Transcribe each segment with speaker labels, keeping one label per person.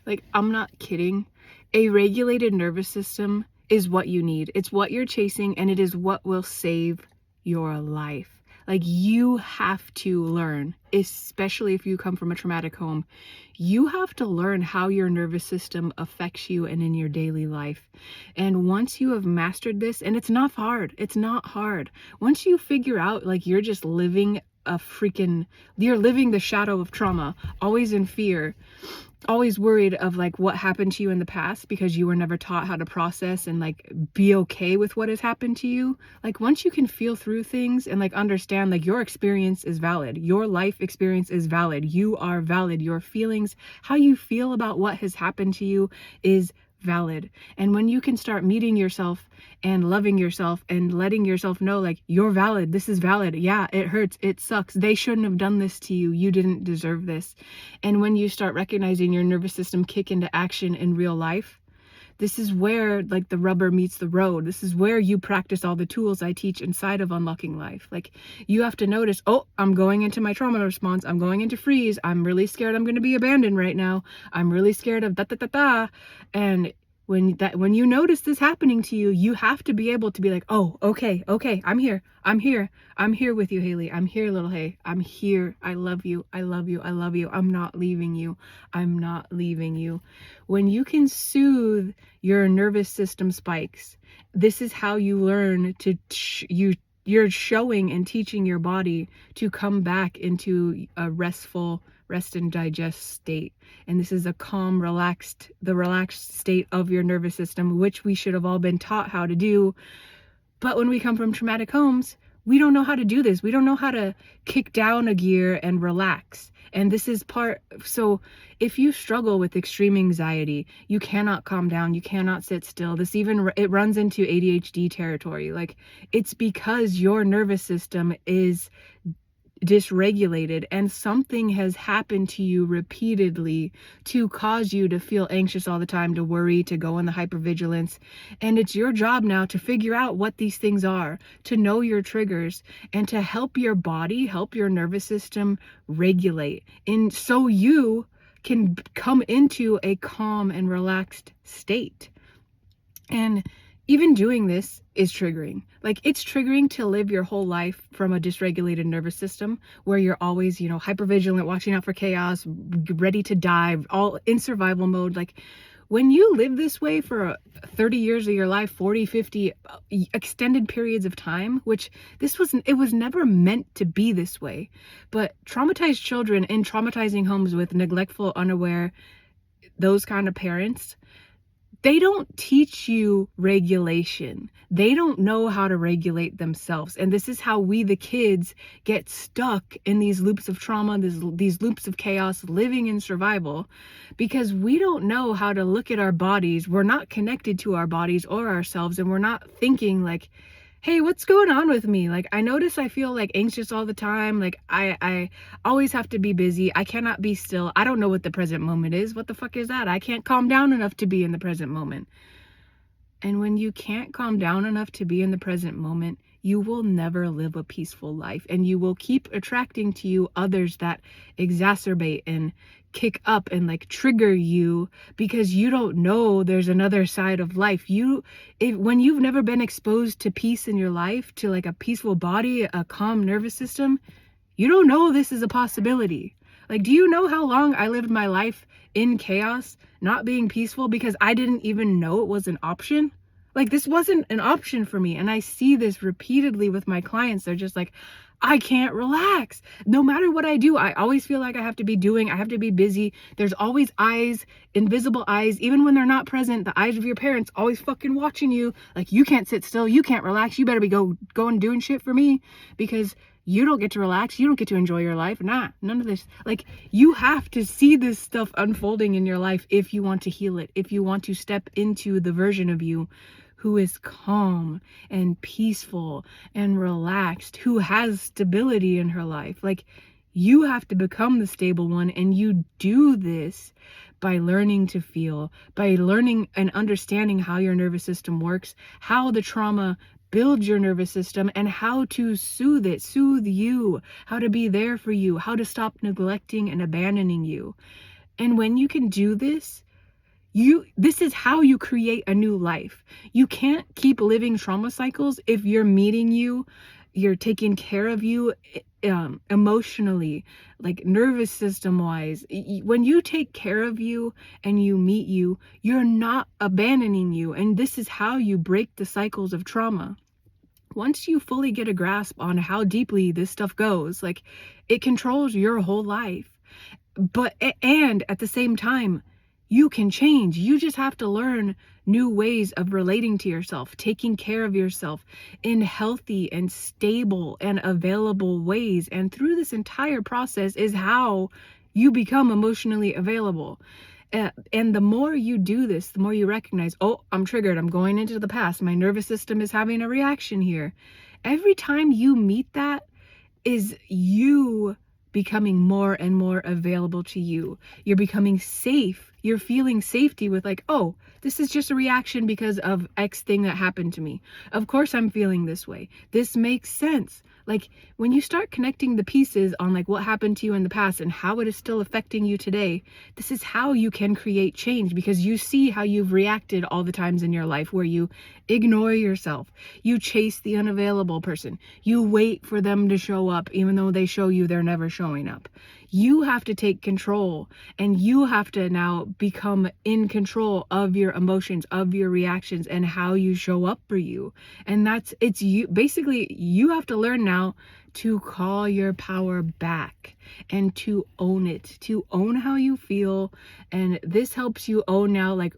Speaker 1: Like, I'm not kidding. A regulated nervous system is what you need. It's what you're chasing, and it is what will save your life. Like, you have to learn, especially if you come from a traumatic home, you have to learn how your nervous system affects you and in your daily life. And once you have mastered this, and it's not hard, Once you figure out, like, you're just living you're living the shadow of trauma, always in fear, always worried of like what happened to you in the past because you were never taught how to process and like be okay with what has happened to you. Like, once you can feel through things and like understand like your experience is valid, your life experience is valid, you are valid, your feelings, how you feel about what has happened to you is valid. And when you can start meeting yourself and loving yourself and letting yourself know, like, you're valid, this is valid, yeah, it hurts, it sucks, they shouldn't have done this to you, you didn't deserve this. And when you start recognizing your nervous system kick into action in real life, this is where like the rubber meets the road. This is where you practice all the tools I teach inside of Unlocking Life. Like, you have to notice, oh, I'm going into my trauma response, I'm going into freeze, I'm really scared I'm going to be abandoned right now, I'm really scared of da. And when you notice this happening to you, you have to be able to be like, oh, okay, I'm here with you, Haley, I'm here, little Hay, I'm here, I love you, I'm not leaving you. When you can soothe your nervous system spikes, this is how you learn to you're showing and teaching your body to come back into a restful rest and digest state. And this is a calm, relaxed state of your nervous system, which we should have all been taught how to do. But when we come from traumatic homes, we don't know how to do this. We don't know how to kick down a gear and relax. And this is so if you struggle with extreme anxiety, you cannot calm down, you cannot sit still. It runs into ADHD territory. Like, it's because your nervous system is dysregulated and something has happened to you repeatedly to cause you to feel anxious all the time, to worry, to go in the hypervigilance. And it's your job now to figure out what these things are, to know your triggers, and to help your body, help your nervous system regulate, and so you can come into a calm and relaxed state. And even doing this is triggering. Like, it's triggering to live your whole life from a dysregulated nervous system where you're always, hypervigilant, watching out for chaos, ready to die, all in survival mode. Like, when you live this way for 30 years of your life, 40, 50 extended periods of time, which it was never meant to be this way. But traumatized children in traumatizing homes with neglectful, unaware, those kind of parents, they don't teach you regulation. They don't know how to regulate themselves. And this is how we, the kids, get stuck in these loops of trauma, these loops of chaos, living in survival, because we don't know how to look at our bodies. We're not connected to our bodies or ourselves, and we're not thinking like, hey, what's going on with me? Like, I notice I feel like anxious all the time. Like, I always have to be busy. I cannot be still. I don't know what the present moment is. What the fuck is that? I can't calm down enough to be in the present moment. And when you can't calm down enough to be in the present moment, you will never live a peaceful life, and you will keep attracting to you others that exacerbate and kick up and like trigger you, because you don't know there's another side of life. When you've never been exposed to peace in your life, to like a peaceful body, a calm nervous system, you don't know this is a possibility. Like, do you know how long I lived my life in chaos, not being peaceful, because I didn't even know it was an option? Like, this wasn't an option for me. And I see this repeatedly with my clients. They're just like, I can't relax. No matter what I do, I always feel like I have to be busy. There's always eyes, invisible eyes, even when they're not present. The eyes of your parents always fucking watching you. Like, you can't sit still, you can't relax, you better be going doing shit for me, because you don't get to relax, you don't get to enjoy your life. Nah, none of this. Like, you have to see this stuff unfolding in your life if you want to heal it, if you want to step into the version of you who is calm and peaceful and relaxed, who has stability in her life. Like, you have to become the stable one, and you do this by learning to feel, by learning and understanding how your nervous system works, how the trauma builds your nervous system, and how to soothe you, how to be there for you, how to stop neglecting and abandoning you. And when you can do this, This is how you create a new life. You can't keep living trauma cycles if you're taking care of you, emotionally, like nervous system wise. When you take care of you and you meet you, you're not abandoning you. And this is how you break the cycles of trauma. Once you fully get a grasp on how deeply this stuff goes, like, it controls your whole life. But and at the same time, you can change. You just have to learn new ways of relating to yourself, taking care of yourself in healthy and stable and available ways. And through this entire process is how you become emotionally available. And the more you do this, the more you recognize, oh, I'm triggered. I'm going into the past. My nervous system is having a reaction here. Every time you meet that is you becoming more and more available to you. You're becoming safe. You're feeling safety with, like, oh, this is just a reaction because of X thing that happened to me. Of course I'm feeling this way. This makes sense. Like, when you start connecting the pieces on, like, what happened to you in the past and how it is still affecting you today, this is how you can create change, because you see how you've reacted all the times in your life where you ignore yourself, you chase the unavailable person, you wait for them to show up even though they show you they're never showing up. You have to take control, and you have to now become in control of your emotions, of your reactions, and how you show up for you. And it's you. Basically, you have to learn now to call your power back and to own it, to own how you feel. And this helps you own now, like,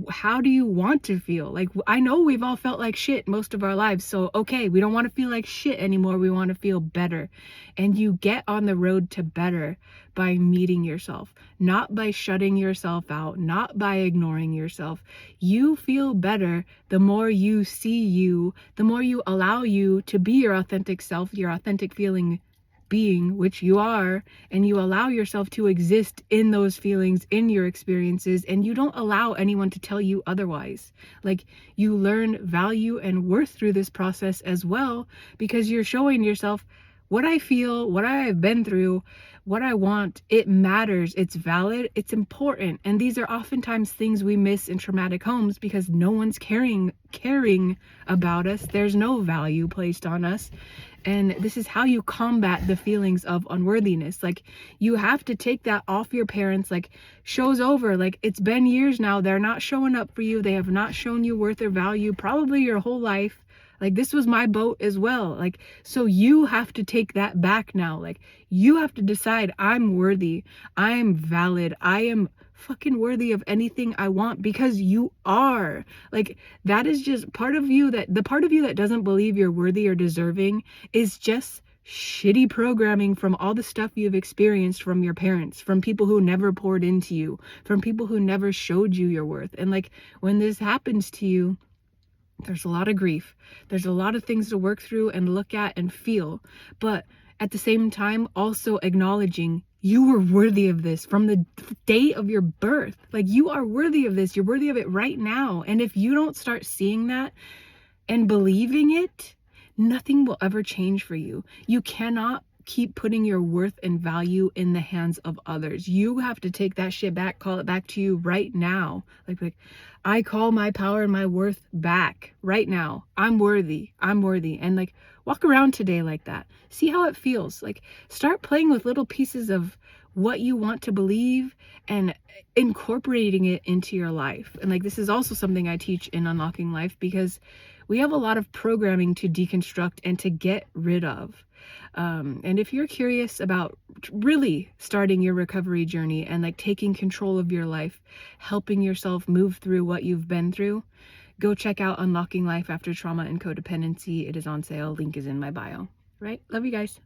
Speaker 1: how do you want to feel? Like, I know we've all felt like shit most of our lives. So, okay, we don't want to feel like shit anymore. We want to feel better. And you get on the road to better by meeting yourself, not by shutting yourself out, not by ignoring yourself. You feel better the more you see you, the more you allow you to be your authentic self, your authentic feeling being, which you are, and you allow yourself to exist in those feelings, in your experiences, and you don't allow anyone to tell you otherwise. Like, you learn value and worth through this process as well, because you're showing yourself, what I feel, what I have been through, what I want, it matters, it's valid, it's important. And these are oftentimes things we miss in traumatic homes because no one's caring about us. There's no value placed on us. And this is how you combat the feelings of unworthiness. Like, you have to take that off your parents. Like, show's over. Like, it's been years now. They're not showing up for you. They have not shown you worth or value probably your whole life. Like, this was my boat as well. Like, so you have to take that back now. Like, you have to decide, I'm worthy, I am valid, I am fucking worthy of anything I want, because you are. Like, that is just part of you, that the part of you that doesn't believe you're worthy or deserving is just shitty programming from all the stuff you've experienced from your parents, from people who never poured into you, from people who never showed you your worth. And like, when this happens to you, there's a lot of grief. There's a lot of things to work through and look at and feel. But at the same time, also acknowledging you were worthy of this from the day of your birth. Like, you are worthy of this. You're worthy of it right now. And if you don't start seeing that and believing it, nothing will ever change for you. You cannot keep putting your worth and value in the hands of others. You have to take that shit back, call it back to you right now. Like I call my power and my worth back right now. I'm worthy. I'm worthy. And like, walk around today like that. See how it feels. Like, start playing with little pieces of what you want to believe and incorporating it into your life. And like, this is also something I teach in Unlocking Life, because we have a lot of programming to deconstruct and to get rid of. And if you're curious about really starting your recovery journey and like taking control of your life, helping yourself move through what you've been through, go check out Unlocking Life After Trauma and Codependency. It is on sale. Link is in my bio. Right? Love you guys.